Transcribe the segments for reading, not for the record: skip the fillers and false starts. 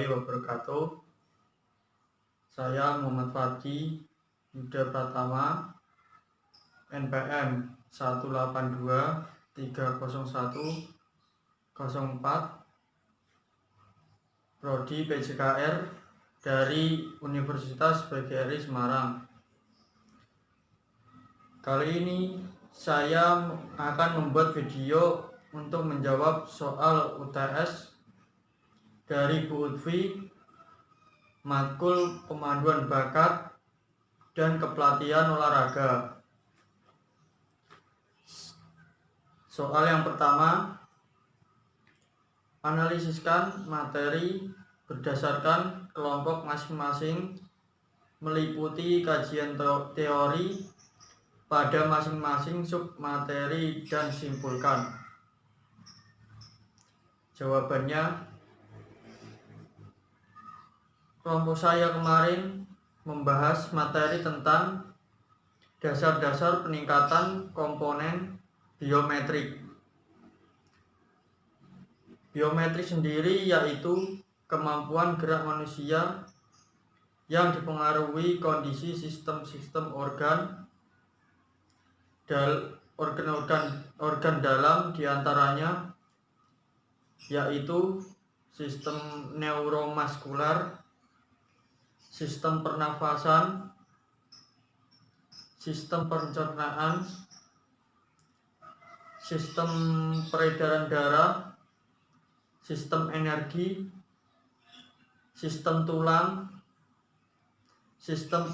warahmatullahi wabarakatuh. Saya Muhammad Fardi Yuda Pratama, NPM 182301004, Prodi PJKR dari Universitas PGRI Semarang. Kali ini saya akan membuat video untuk menjawab soal UTS dari Bu Utfi, matkul pemanduan bakat dan kepelatihan olahraga. Soal yang pertama, analisiskan materi berdasarkan kelompok masing-masing, meliputi kajian teori pada masing-masing submateri dan simpulkan. Jawabannya, kelompok saya kemarin membahas materi tentang dasar-dasar peningkatan komponen biometrik. Biometrik sendiri yaitu kemampuan gerak manusia yang dipengaruhi kondisi sistem-sistem organ dalam, diantaranya yaitu sistem neuromuskular, sistem pernafasan, sistem pencernaan, sistem peredaran darah, sistem energi, sistem tulang, sistem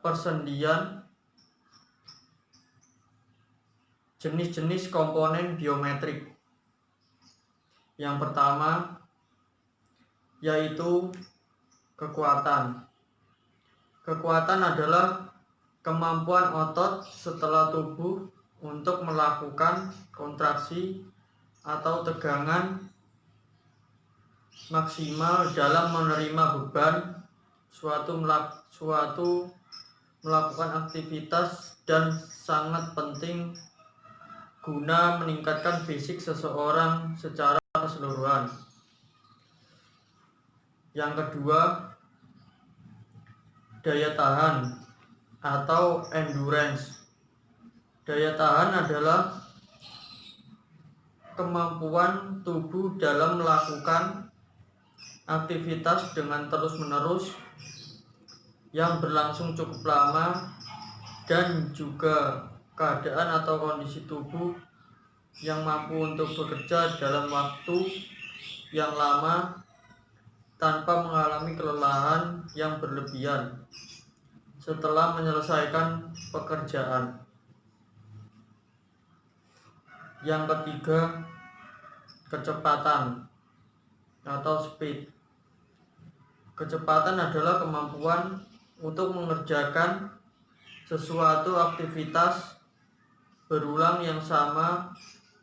persendian. Jenis-jenis komponen biometrik. Yang pertama yaitu kekuatan. Kekuatan adalah kemampuan otot setelah tubuh untuk melakukan kontraksi atau tegangan maksimal dalam menerima beban, suatu melakukan aktivitas, dan sangat penting guna meningkatkan fisik seseorang secara keseluruhan. Yang kedua, daya tahan atau endurance. Daya tahan adalah kemampuan tubuh dalam melakukan aktivitas dengan terus-menerus yang berlangsung cukup lama, dan juga keadaan atau kondisi tubuh yang mampu untuk bekerja dalam waktu yang lama tanpa mengalami kelelahan yang berlebihan setelah menyelesaikan pekerjaan. Yang ketiga, kecepatan atau speed. Kecepatan adalah kemampuan untuk mengerjakan sesuatu aktivitas berulang yang sama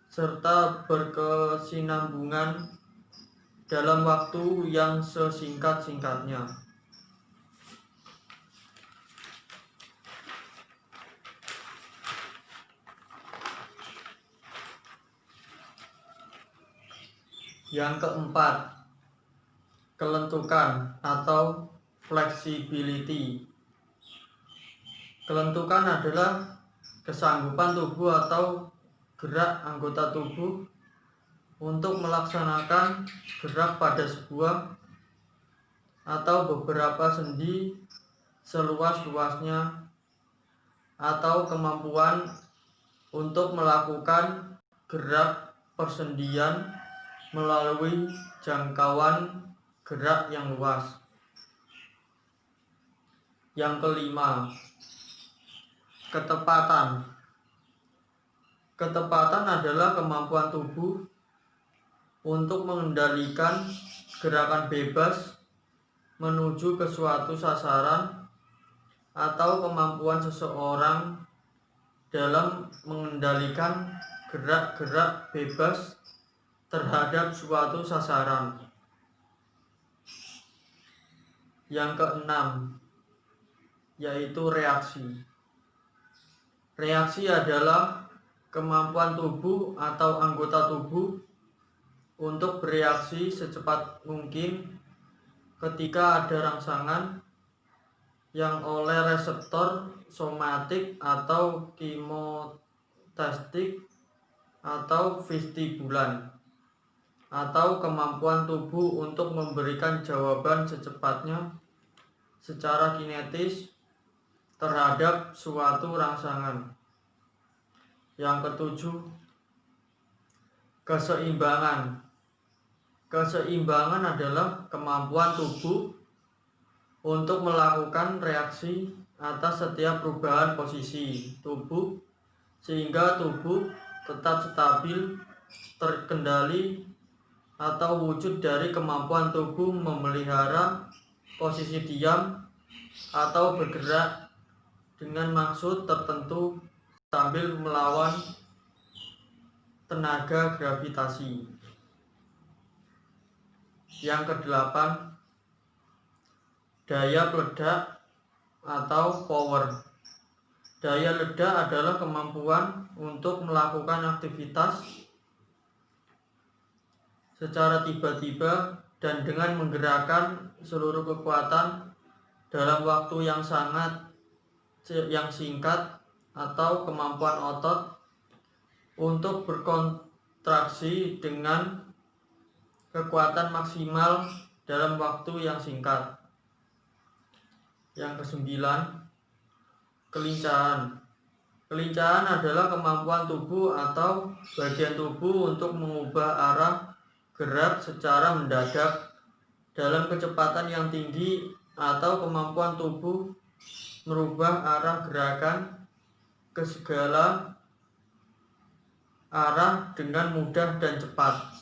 serta berkesinambungan dalam waktu yang sesingkat-singkatnya. Yang keempat, kelentukan atau flexibility. Kelentukan adalah kesanggupan tubuh atau gerak anggota tubuh untuk melaksanakan gerak pada sebuah atau beberapa sendi seluas-luasnya, atau kemampuan untuk melakukan gerak persendian melalui jangkauan gerak yang luas. Yang kelima, ketepatan. Ketepatan adalah kemampuan tubuh untuk mengendalikan gerakan bebas menuju ke suatu sasaran, atau kemampuan seseorang dalam mengendalikan gerak-gerak bebas terhadap suatu sasaran. Yang keenam, yaitu reaksi. Reaksi adalah kemampuan tubuh atau anggota tubuh untuk bereaksi secepat mungkin ketika ada rangsangan yang oleh reseptor somatik atau kimotestik atau vestibulan, atau kemampuan tubuh untuk memberikan jawaban secepatnya secara kinetis terhadap suatu rangsangan. Yang ketujuh, keseimbangan. Keseimbangan adalah kemampuan tubuh untuk melakukan reaksi atas setiap perubahan posisi tubuh sehingga tubuh tetap stabil, terkendali, atau wujud dari kemampuan tubuh memelihara posisi diam atau bergerak dengan maksud tertentu sambil melawan tenaga gravitasi. Yang kedelapan, daya peledak atau power. Daya ledak adalah kemampuan untuk melakukan aktivitas secara tiba-tiba dan dengan menggerakkan seluruh kekuatan dalam waktu yang singkat, atau kemampuan otot untuk berkontraksi dengan kekuatan maksimal dalam waktu yang singkat. Yang kesembilan, kelincahan. Kelincahan adalah kemampuan tubuh atau bagian tubuh untuk mengubah arah gerak secara mendadak dalam kecepatan yang tinggi, atau kemampuan tubuh merubah arah gerakan ke segala arah dengan mudah dan cepat.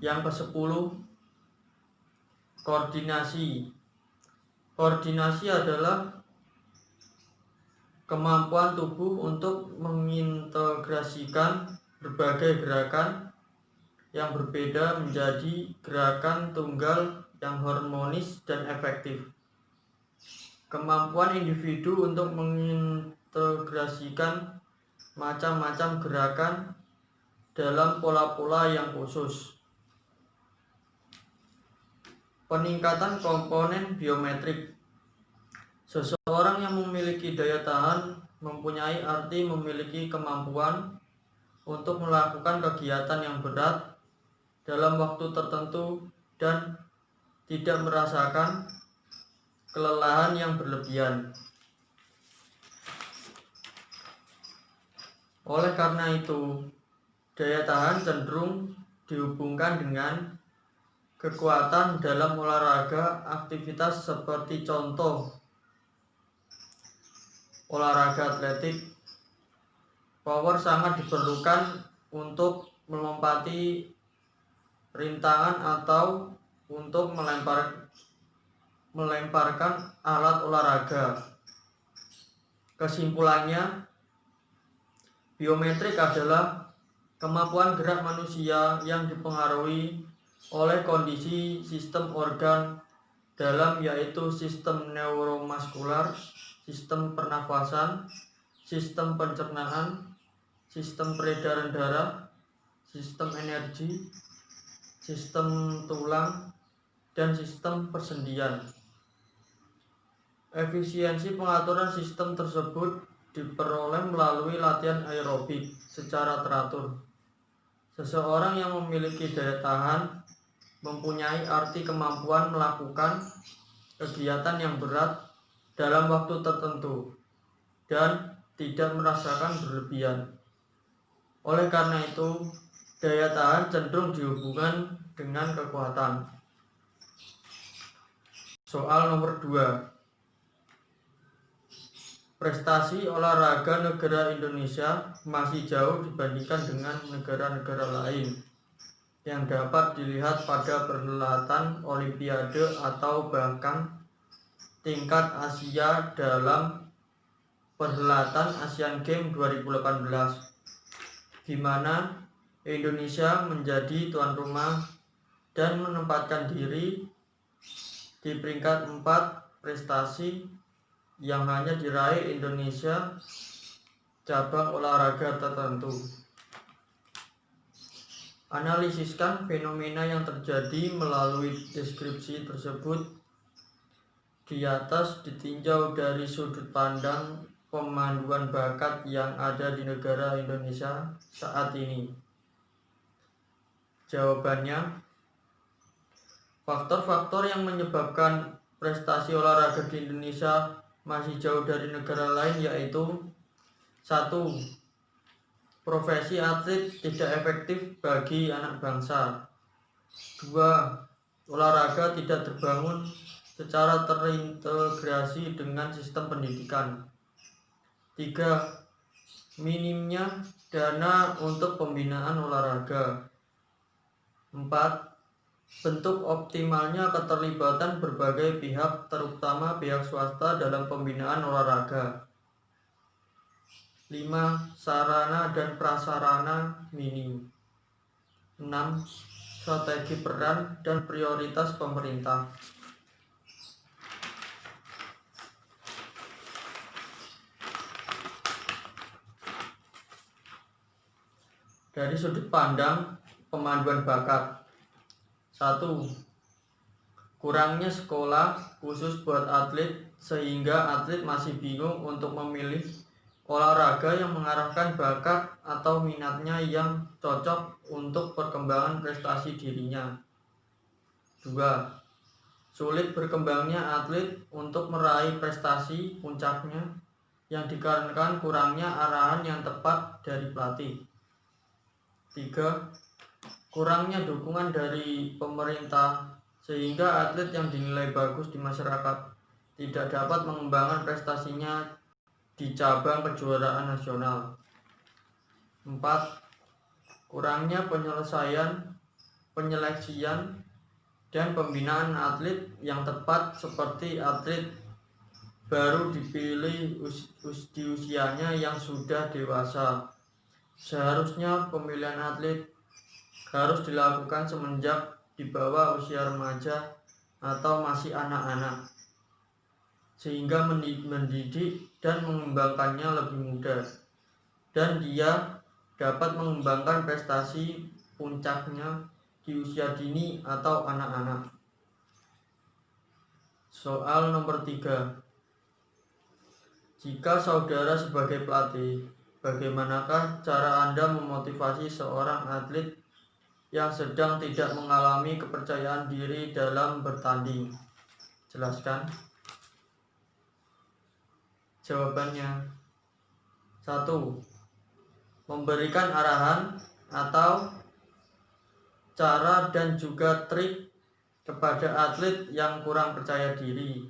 Yang kesepuluh, koordinasi. Koordinasi adalah kemampuan tubuh untuk mengintegrasikan berbagai gerakan yang berbeda menjadi gerakan tunggal yang harmonis dan efektif. Kemampuan individu untuk mengintegrasikan macam-macam gerakan dalam pola-pola yang khusus. Peningkatan komponen biometrik. Seseorang yang memiliki daya tahan mempunyai arti memiliki kemampuan untuk melakukan kegiatan yang berat dalam waktu tertentu dan tidak merasakan kelelahan yang berlebihan. Oleh karena itu, daya tahan cenderung dihubungkan dengan kekuatan dalam olahraga aktivitas seperti contoh olahraga atletik. Power sangat diperlukan untuk melompati rintangan atau untuk melemparkan alat olahraga. Kesimpulannya, biometrik adalah kemampuan gerak manusia yang dipengaruhi oleh kondisi sistem organ dalam, yaitu sistem neuromuskular, sistem pernafasan, sistem pencernaan, sistem peredaran darah, sistem energi, sistem tulang, dan sistem persendian. Efisiensi pengaturan sistem tersebut diperoleh melalui latihan aerobik secara teratur. Seseorang yang memiliki daya tahan mempunyai arti kemampuan melakukan kegiatan yang berat dalam waktu tertentu dan tidak merasakan berlebihan. Oleh karena itu, daya tahan cenderung dihubungkan dengan kekuatan. Soal nomor 2. Prestasi olahraga negara Indonesia masih jauh dibandingkan dengan negara-negara lain yang dapat dilihat pada perhelatan Olimpiade atau bahkan tingkat Asia dalam perhelatan Asian Games 2018, di mana Indonesia menjadi tuan rumah dan menempatkan diri di peringkat 4 prestasi yang hanya diraih Indonesia cabang olahraga tertentu. Analisiskan fenomena yang terjadi melalui deskripsi tersebut di atas ditinjau dari sudut pandang pemanduan bakat yang ada di negara Indonesia saat ini. Jawabannya, faktor-faktor yang menyebabkan prestasi olahraga di Indonesia masih jauh dari negara lain yaitu 1. Profesi atlet tidak efektif bagi anak bangsa. 2. Olahraga tidak terbangun secara terintegrasi dengan sistem pendidikan. 3. Minimnya dana untuk pembinaan olahraga. 4. Bentuk optimalnya keterlibatan berbagai pihak, terutama pihak swasta dalam pembinaan olahraga. 5. Sarana dan prasarana minim. 6. Strategi peran dan prioritas pemerintah. Dari sudut pandang pemanduan bakat. 1. Kurangnya sekolah khusus buat atlet sehingga atlet masih bingung untuk memilih olahraga yang mengarahkan bakat atau minatnya yang cocok untuk perkembangan prestasi dirinya. 2. Sulit berkembangnya atlet untuk meraih prestasi puncaknya yang dikarenakan kurangnya arahan yang tepat dari pelatih. 3. Kurangnya dukungan dari pemerintah sehingga atlet yang dinilai bagus di masyarakat tidak dapat mengembangkan prestasinya di cabang kejuaraan nasional. 4. Kurangnya penyeleksian dan pembinaan atlet yang tepat seperti atlet baru dipilih di usianya yang sudah dewasa. Seharusnya pemilihan atlet harus dilakukan semenjak di bawah usia remaja atau masih anak-anak, sehingga mendidik dan mengembangkannya lebih mudah, dan dia dapat mengembangkan prestasi puncaknya di usia dini atau anak-anak. Soal nomor 3. Jika saudara sebagai pelatih, bagaimanakah cara Anda memotivasi seorang atlet yang sedang tidak mengalami kepercayaan diri dalam bertanding? Jelaskan. Jawabannya, 1. Memberikan arahan atau cara dan juga trik kepada atlet yang kurang percaya diri,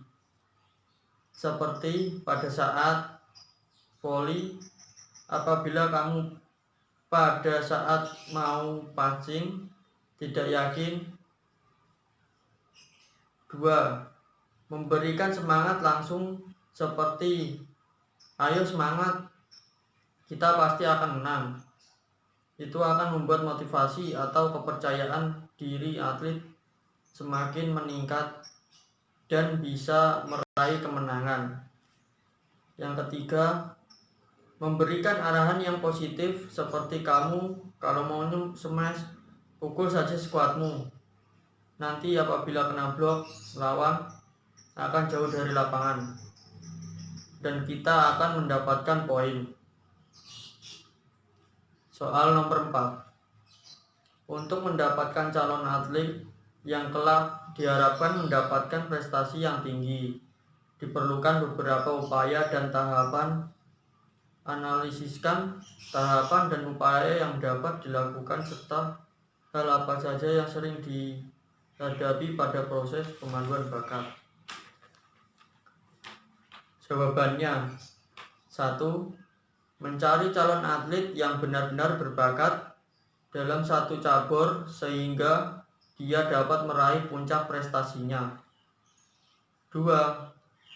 seperti pada saat voli, apabila kamu pada saat mau pancing tidak yakin. 2. Memberikan semangat langsung seperti, ayo semangat, kita pasti akan menang. Itu akan membuat motivasi atau kepercayaan diri atlet semakin meningkat dan bisa meraih kemenangan. Yang ketiga, memberikan arahan yang positif seperti, kamu kalau mau smash, pukul saja skuadmu. Nanti apabila kena blok lawan akan jauh dari lapangan dan kita akan mendapatkan poin. Soal nomor 4. Untuk mendapatkan calon atlet yang kelak diharapkan mendapatkan prestasi yang tinggi, diperlukan beberapa upaya dan tahapan. Analisiskan tahapan dan upaya yang dapat dilakukan serta hal apa saja yang sering dihadapi pada proses pemanduan bakat. Jawabannya, 1. Mencari calon atlet yang benar-benar berbakat dalam satu cabur sehingga dia dapat meraih puncak prestasinya. 2.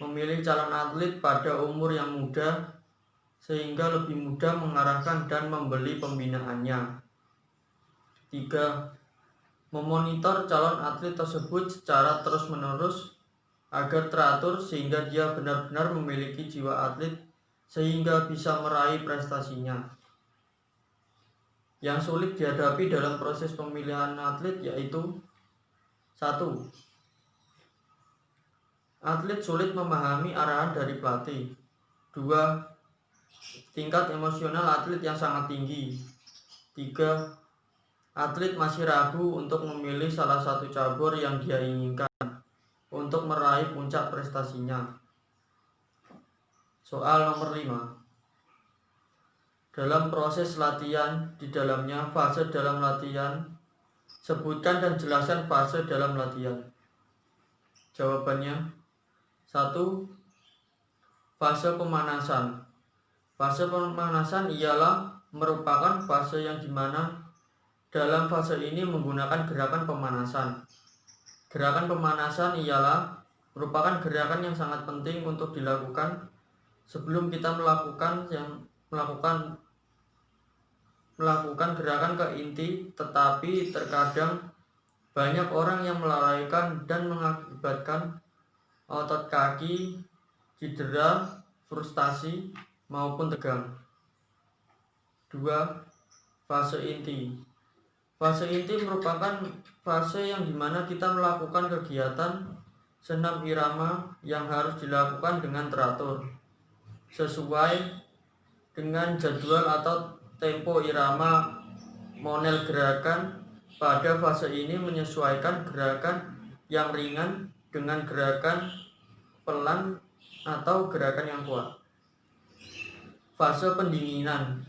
Memilih calon atlet pada umur yang muda sehingga lebih mudah mengarahkan dan membeli pembinaannya. 3. Memonitor calon atlet tersebut secara terus-menerus agar teratur sehingga dia benar-benar memiliki jiwa atlet sehingga bisa meraih prestasinya. Yang sulit dihadapi dalam proses pemilihan atlet yaitu: 1. Atlet sulit memahami arahan dari pelatih. 2. Tingkat emosional atlet yang sangat tinggi. 3. Atlet masih ragu untuk memilih salah satu cabur yang dia inginkan untuk meraih puncak prestasinya. Soal nomor 5. Dalam proses latihan, di dalamnya fase dalam latihan. Sebutkan dan jelaskan fase dalam latihan. Jawabannya: 1. Fase pemanasan. Fase pemanasan ialah merupakan fase yang dimana dalam fase ini menggunakan gerakan pemanasan. Gerakan pemanasan ialah merupakan gerakan yang sangat penting untuk dilakukan sebelum kita melakukan gerakan ke inti, tetapi terkadang banyak orang yang melalaikan dan mengakibatkan otot kaki cedera, frustasi, maupun tegang. 2. Fase inti. Fase inti merupakan fase yang dimana kita melakukan kegiatan senam irama yang harus dilakukan dengan teratur, sesuai dengan jadwal atau tempo irama model gerakan. Pada fase ini menyesuaikan gerakan yang ringan dengan gerakan pelan atau gerakan yang kuat. Fase pendinginan.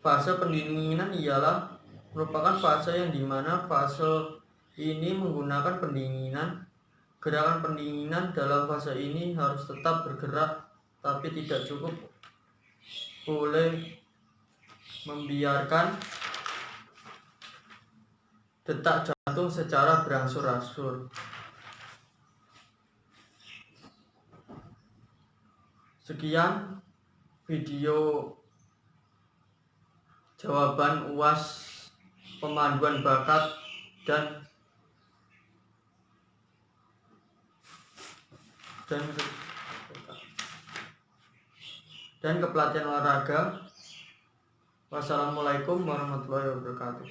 Fase pendinginan ialah merupakan fase yang dimana fase ini menggunakan pendinginan. Gerakan pendinginan dalam fase ini harus tetap bergerak, tapi tidak cukup boleh membiarkan detak jantung secara berangsur-angsur. Sekian video jawaban UAS pemanduan bakat dan kepelatihan olahraga. Wassalamualaikum warahmatullahi wabarakatuh.